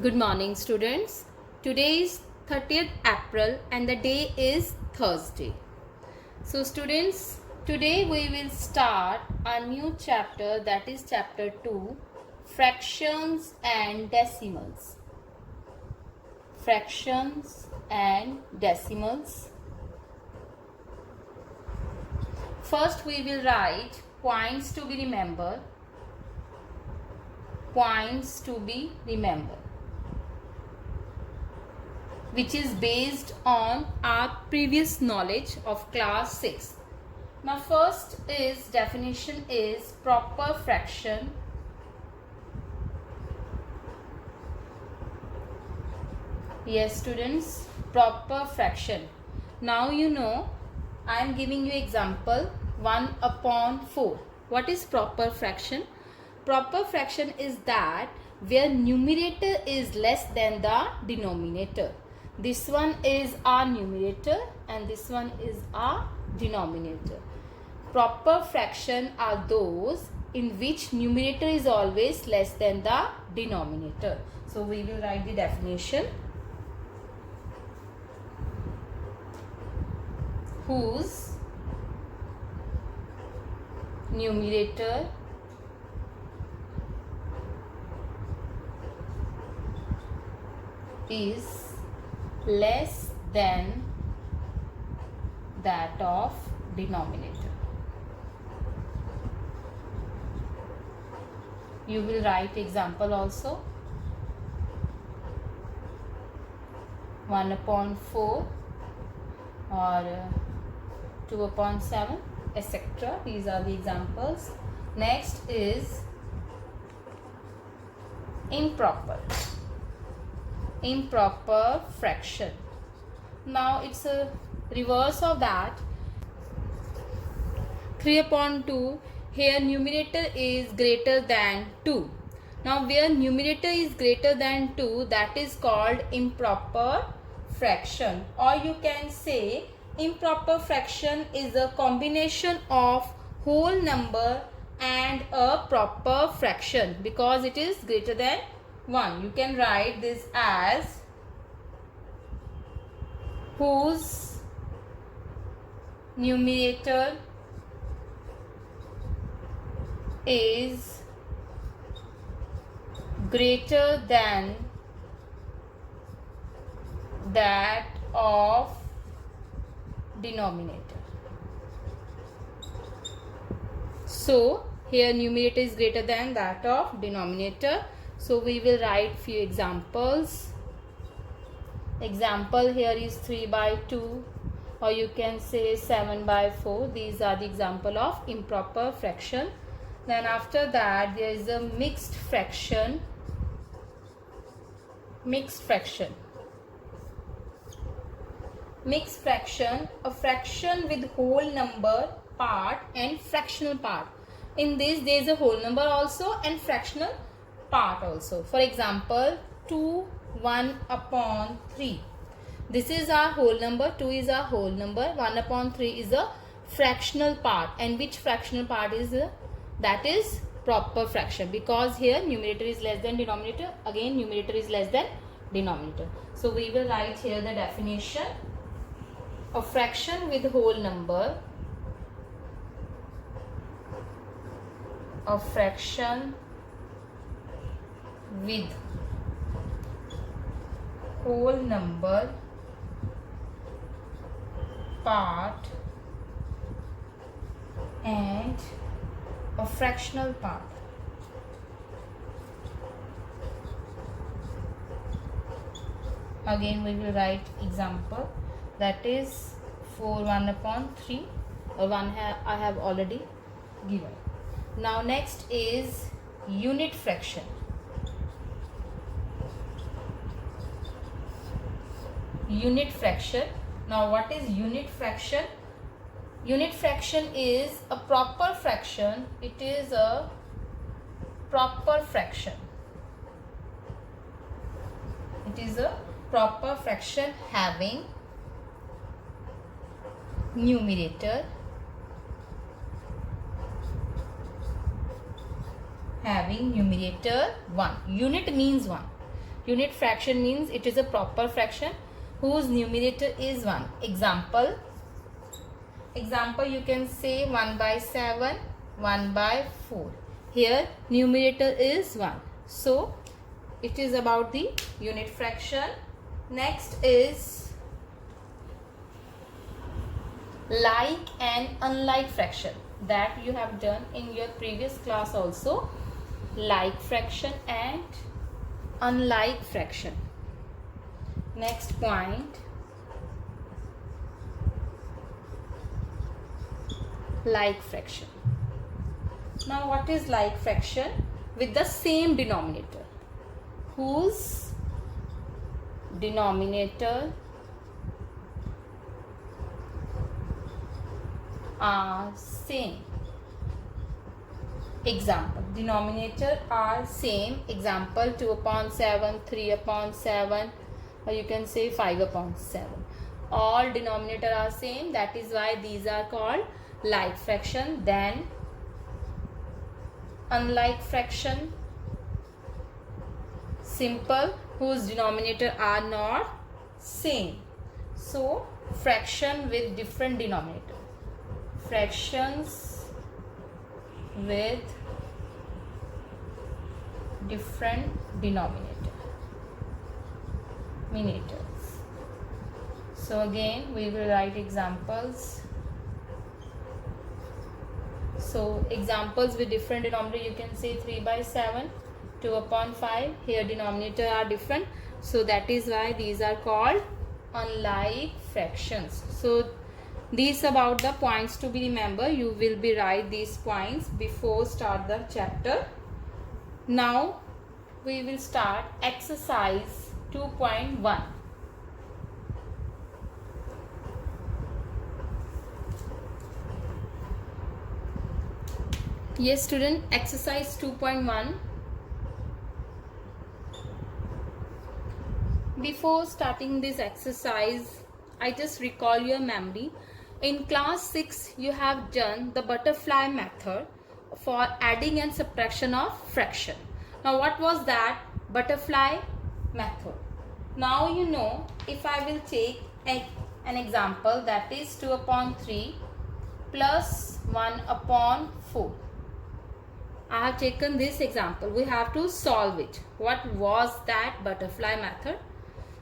Good morning, students. Today is 30th April and the day is Thursday. So, students, today we will start a new chapter, that is chapter 2, Fractions and Decimals. Fractions and Decimals. First, we will write points to be remembered. Points to be remembered, which is based on our previous knowledge of class 6. Now first is definition is proper fraction. Yes students, proper fraction. Now you know I am giving you example 1/4. What is proper fraction? Proper fraction is that where numerator is less than the denominator. This one is our numerator and this one is our denominator. Proper fraction are those in which numerator is always less than the denominator. So we will write the definition. Whose numerator is less than that of denominator. You will write example also. 1/4 or 2/7, etc. These are the examples. Next is improper fraction. Now it's a reverse of that. 3/2. Here numerator is greater than 2. Now where numerator is greater than 2, that is called improper fraction, or you can say improper fraction is a combination of whole number and a proper fraction because it is greater than 1. You can write this as whose numerator is greater than that of denominator. So here numerator is greater than that of denominator. So we will write few examples. Example here is 3/2, or you can say 7/4. These are the example of improper fraction. Then after that there is a mixed fraction. Mixed fraction, a fraction with whole number part and fractional part. In this there is a whole number also and fractional part also. For example 2/1/3. This is our whole number, 2 is our whole number, 1/3 is a fractional part. And which fractional part is that is proper fraction, because here numerator is less than denominator. Again numerator is less than denominator. So we will write here the definition. A fraction with whole number, a fraction with whole number part and a fractional part. Again we will write example, that is 4/1/3, or I have already given. Now next is unit fraction. Unit fraction. Now what is unit fraction? Unit fraction is a proper fraction. It is a proper fraction. It is a proper fraction having numerator having numerator 1. Unit means 1. Unit fraction means it is a proper fraction whose numerator is 1. Example, you can say 1 by 7, 1 by 4. Here numerator is 1. So it is about the unit fraction. Next is like and unlike fraction, that you have done in your previous class also. Like fraction and unlike fraction. Next point, like fraction. Now what is like fraction? With the same denominator, whose denominator are same. Example, denominator are same. Example, 2 upon 7, 3 upon 7, or you can say 5 upon 7. All denominator are same. That is why these are called like fraction. Then unlike fraction, simple, whose denominator are not same. So fraction with different denominator. Fractions with different denominators. So again we will write examples. So examples with different denominator, you can say 3 by 7, 2 upon 5. Here denominator are different, so that is why these are called unlike fractions. So these about the points to be remember. You will be write these points before start the chapter. Now we will start exercise 2.1. Yes student, exercise 2.1. Before starting this exercise, I just recall your memory. In class 6 you have done the butterfly method for adding and subtraction of fraction. Now what was that butterfly method? Now you know, if I will take an example, that is 2 upon 3 plus 1 upon 4. I have taken this example. We have to solve it. What was that butterfly method?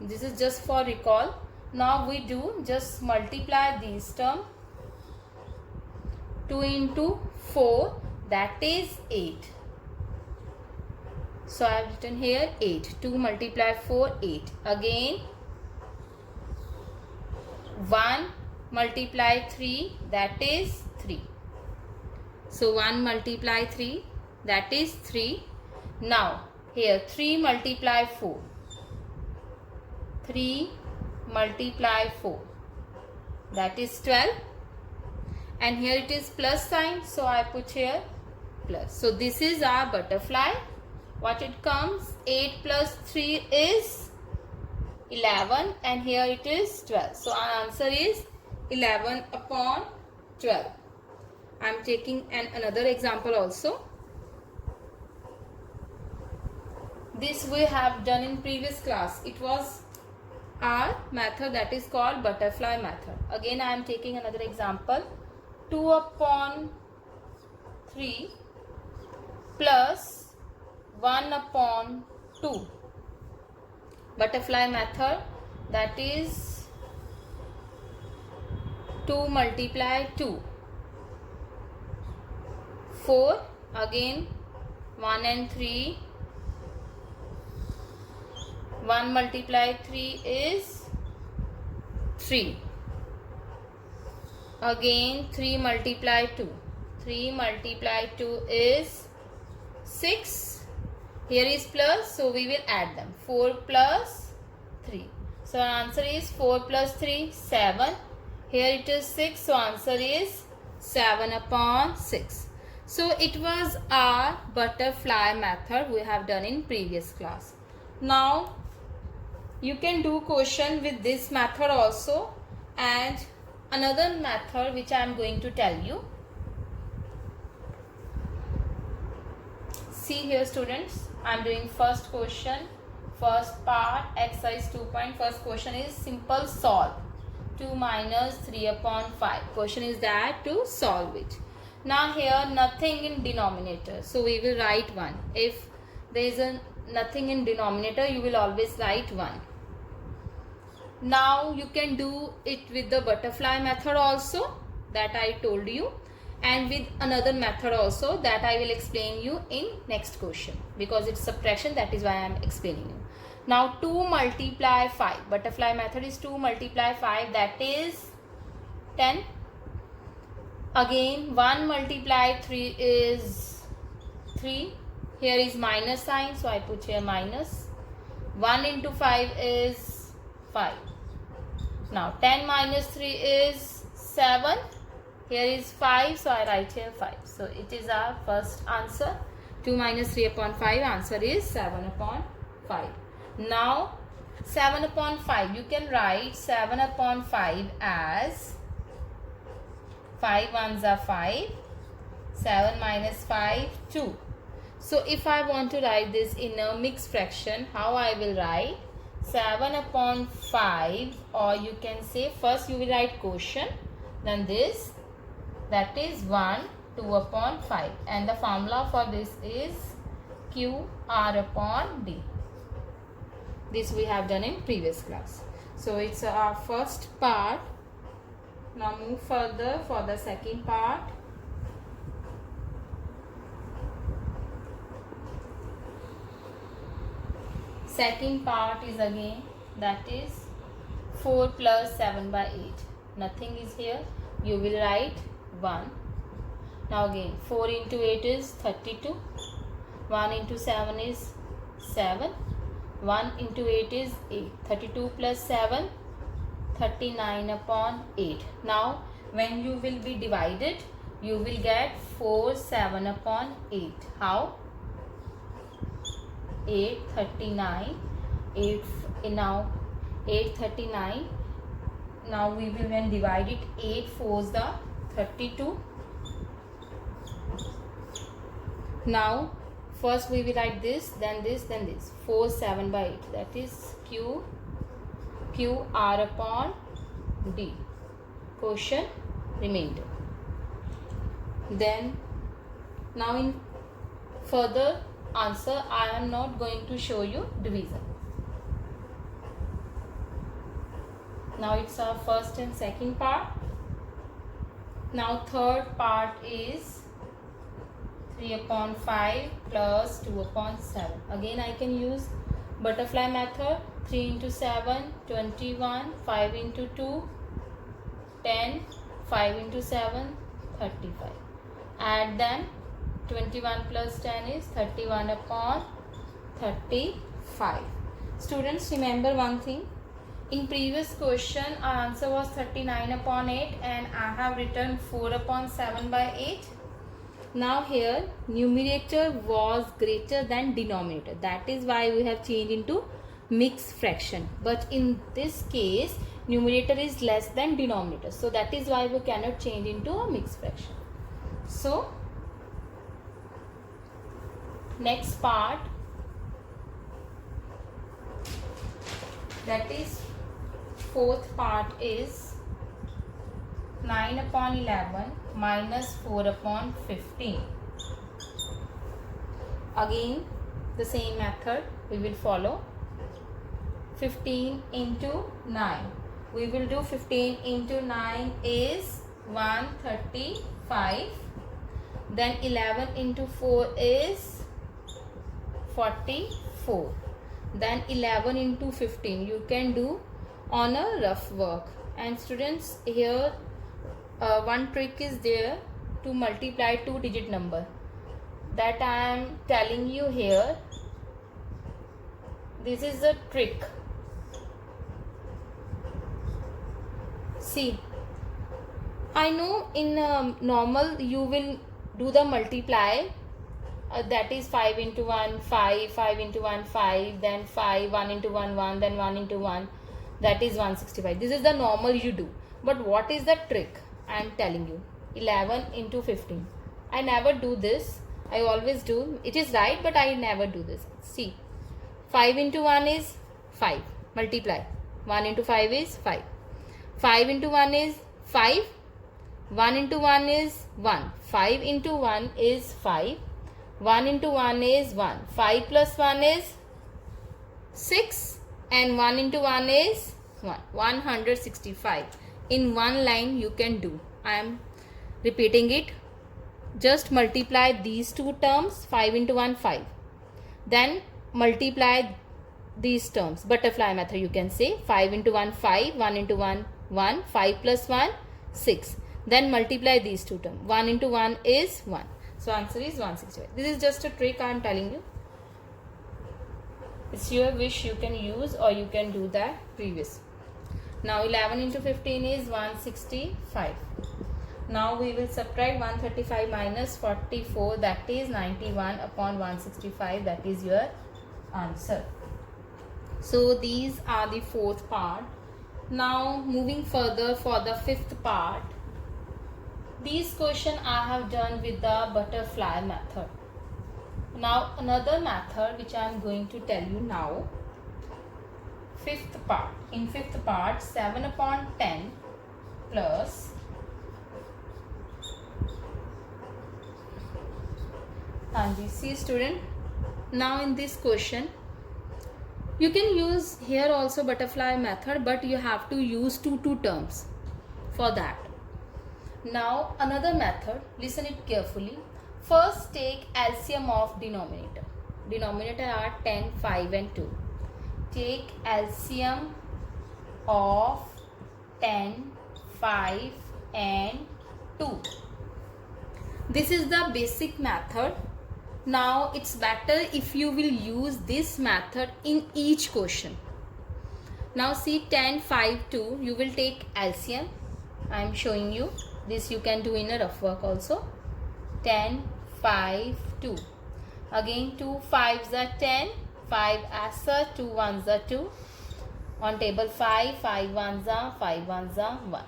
This is just for recall. Now we do just multiply these terms. 2 into 4, that is 8. So I have written here 8. 2 multiply 4, 8. Again 1 multiply 3, that is 3. So 1 multiply 3, that is 3. Now here 3 multiply 4. 3 multiply 4, that is 12, and here it is plus sign, so I put here plus. So this is our butterfly. What it comes, 8 plus 3 is 11, and here it is 12. So our answer is 11 upon 12. I am taking another example also. This we have done in previous class. It was our method that is called butterfly method. Again I am taking another example. 2 upon 3 plus 1 upon 2. Butterfly method, that is 2 multiply 2. 4, again 1 and 3. 1 multiply 3 is 3. Again 3 multiply 2. 3 multiply 2 is 6. Here is plus, so we will add them. 4 plus 3. So our answer is 4 plus 3, 7. Here it is 6, so answer is 7 upon 6. So it was our butterfly method we have done in previous class. Now you can do question with this method also, and another method which I am going to tell you. See here students, I am doing first question First part, exercise 2. First question is simple solve. 2 minus 3 upon 5. Question is that to solve it. Now here nothing in denominator. So we will write 1. If there is a nothing in denominator, you will always write 1. Now you can do it with the butterfly method also that I told you, and with another method also that I will explain you in next question, because it's subtraction, that is why I am explaining you. Now 2 multiply 5, butterfly method is 2 multiply 5, that is 10. Again 1 multiply 3 is 3. Here is minus sign, so I put here minus. 1 into 5 is 5. Now 10 minus 3 is 7. Here is 5, so I write here 5. So it is our first answer. 2 minus 3 upon 5, answer is 7 upon 5. Now 7 upon 5, you can write 7 upon 5 as 5 ones are 5, 7 minus 5, 2. So if I want to write this in a mixed fraction, how I will write? 7 upon 5, or you can say first you will write quotient, then this, that is 1, 2 upon 5, and the formula for this is Q R upon D. This we have done in previous class. So it's our first part. Now move further for the second part. Second part is again, that is 4 plus 7 by 8. Nothing is here. You will write 1. Now again 4 into 8 is 32. 1 into 7 is 7. 1 into 8 is 8. 32 plus 7, 39 upon 8. Now when you will be divided, you will get 4 7 upon 8. How? 8 39. 8 now 8 39. Now we will, when divide it, 8 4s the 32. Now first we will write this, then this, then this. 4 7 by 8, that is Q R upon D. Quotient, remainder. Then now in further answer, I am not going to show you division. Now it's our first and second part. Now third part is 3 upon 5 plus 2 upon 7. Again I can use butterfly method. 3 into 7, 21. 5 into 2, 10. 5 into 7, 35. Add them. 21 plus 10 is 31 upon 35. Students, remember one thing. In previous question, our answer was 39 upon 8 and I have written 4 upon 7 by 8. Now here, numerator was greater than denominator. That is why we have changed into mixed fraction. But in this case, numerator is less than denominator. So that is why we cannot change into a mixed fraction. So, next part, that is fourth part, is 9 upon 11 minus 4 upon 15. Again the same method we will follow. 15 into 9. We will do 15 into 9 is 135. Then 11 into 4 is 44. Then 11 into 15 you can do on a rough work. And students, here one trick is there to multiply 2-digit number, that I am telling you here. This is a trick. See, I know in normal you will do the multiply, that is 5 into 1 5, 5 into 1 5, then 5, 1 into 1 1, then 1 into 1, that is 165. This is the normal you do. But what is the trick I am telling you? 11 into 15. I never do this. I always do. It is right, but I never do this. See, 5 into 1 is 5. Multiply. 1 into 5 is 5. 5 into 1 is 5. 1 into 1 is 1. 5 into 1 is 5. 1 into 1 is 1. 5 plus 1 is 6. And 1 into 1 is 1. 165. In one line you can do. I am repeating it. Just multiply these two terms. 5 into 1, 5. Then multiply these terms. Butterfly method you can say. 5 into 1, 5. 1 into 1, 1. 5 plus 1, 6. Then multiply these two terms. 1 into 1 is 1. So answer is 165. This is just a trick I am telling you. It's your wish, you can use or you can do that previous. Now 11 into 15 is 165. Now we will subtract 135 minus 44, that is 91 upon 165, that is your answer. So these are the fourth part. Now moving further for the fifth part. These question I have done with the butterfly method. Now another method which I am going to tell you now. Fifth part. In fifth part, 7 upon 10 plus see student, now in this question you can use here also butterfly method, but you have to use two terms for that. Now another method, listen it carefully. First take LCM of denominator. Denominator are 10, 5 and 2. Take LCM of 10, 5 and 2. This is the basic method. Now it's better if you will use this method in each question. Now see 10, 5, 2, you will take LCM. I am showing you. This you can do in a rough work also. 10, 5, 2. Again 2 5s are 10, 5 as are 2 1s are 2. On table 5, 5 1s are 5 1s are 1.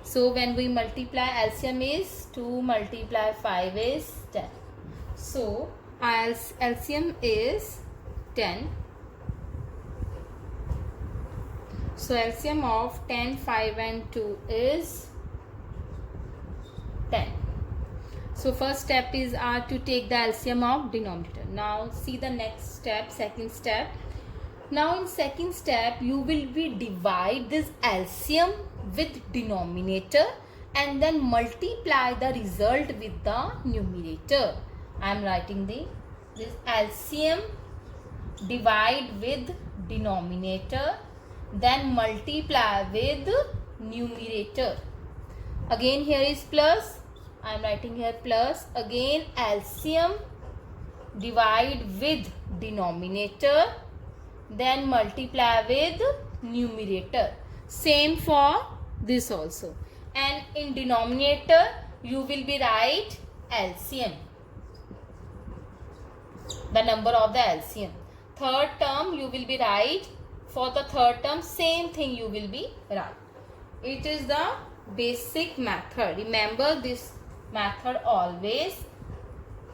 So when we multiply, LCM is 2 multiply 5 is 10. So LCM is 10. So LCM of 10, 5 and 2 is 10. So first step is to take the LCM of denominator. Now see the next step, second step. Now in second step you will be divide this LCM with denominator and then multiply the result with the numerator. I am writing this LCM divide with denominator, then multiply with numerator. Again here is plus. I am writing here plus. Again LCM divide with denominator, then multiply with numerator. Same for this also. And in denominator you will be write LCM, the number of the LCM. Third term you will be write, for the third term same thing you will be write. It is the basic method. Remember this method always.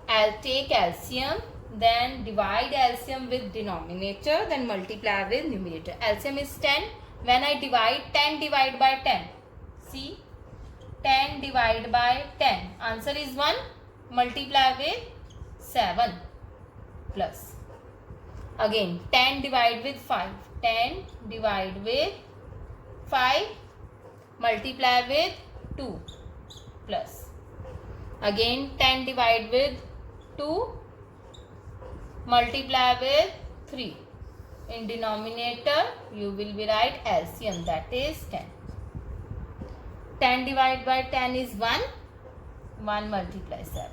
I'll take LCM, then divide LCM with denominator, then multiply with numerator. LCM is 10. When I divide 10 divided by 10, see 10 divided by 10, answer is 1. Multiply with 7 plus. Again 10 divided with 5, 10 divided with 5, multiply with 2 plus. Again 10 divided with 2, multiply with 3. In denominator you will be write LCM, that is 10. 10 divided by 10 is 1, 1 multiply 7.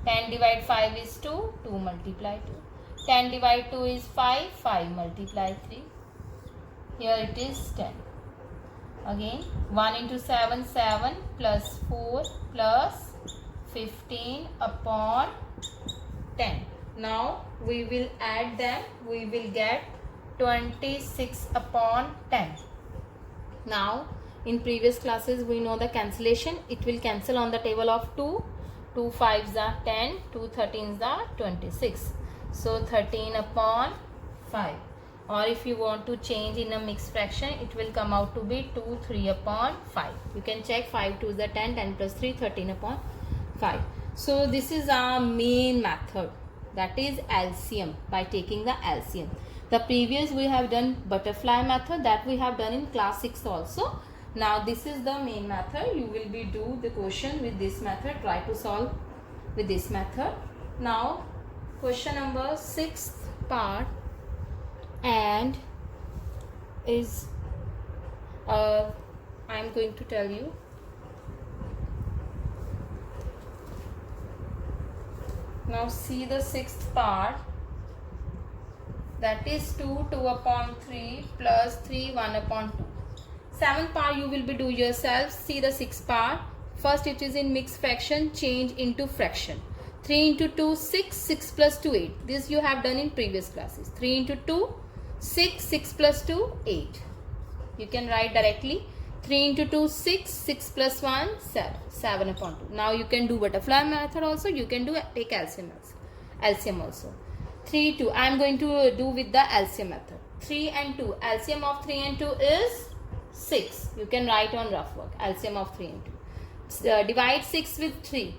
10 divided 5 is 2, 2 multiply 2. 10 divided 2 is 5, 5 multiply 3. Here it is 10. Again 1 into 7, 7 plus 4 plus 15 upon 10. Now we will add them. We will get 26 upon 10. Now in previous classes we know the cancellation. It will cancel on the table of 2. 2 5s are 10. 2 13s are 26. So 13 upon 5. Or if you want to change in a mixed fraction, it will come out to be 2 3 upon 5. You can check 5 2 is the 10, 10 plus 3 13 upon 5. So this is our main method, that is LCM, by taking the LCM. The previous we have done butterfly method, that we have done in class 6 also. Now this is the main method. You will be do the question with this method. Try to solve with this method. Now question number 6th part, and is I am going to tell you. Now see the 6th part, that is 2 2 upon 3 plus 3 1 upon 2. 7th part you will be do yourself. See the 6th part. First it is in mixed fraction, change into fraction. 3 into 2 6, 6 plus 2 8. This you have done in previous classes. 3 into 2 6, 6 plus 2 8. You can write directly. 3 into 2 6, 6 plus 1 7, 7 upon 2. Now you can do butterfly method also. You can do take LCM also. 3 2. I am going to do with the LCM method. 3 and 2. LCM of 3 and 2 is 6. You can write on rough work. LCM of 3 and 2. Divide 6 with 3.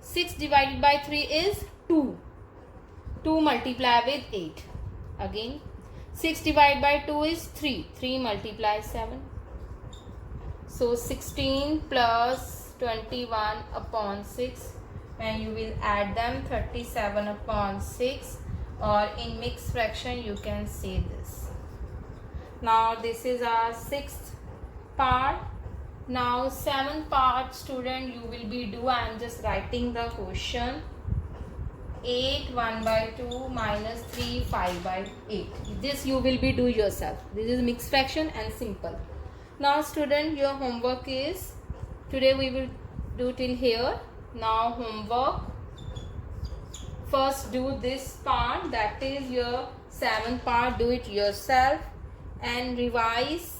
6 divided by 3 is 2. 2 multiply with 8. Again 6 divided by 2 is 3. 3 multiply 7. So 16 plus 21 upon 6. And you will add them, 37 upon 6. Or in mixed fraction you can say this. Now this is our 6th part. Now 7th part, student, you will be do. I am just writing the question. 8 1 by 2 minus 3 5 by 8. This you will be do yourself. This is mixed fraction and simple. Now student, your homework is, today we will do till here. Now homework, first do this part, that is your 7th part. Do it yourself and revise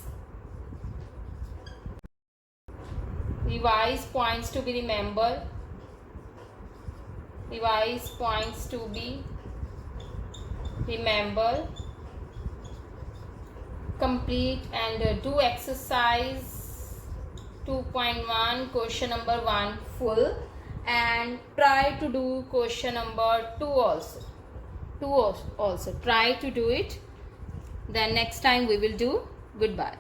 points to be remembered. Revise points to be remembered. Complete and do exercise 2.1 question number 1 full, and try to do question number 2 also. Try to do it. Then next time we will do. Goodbye.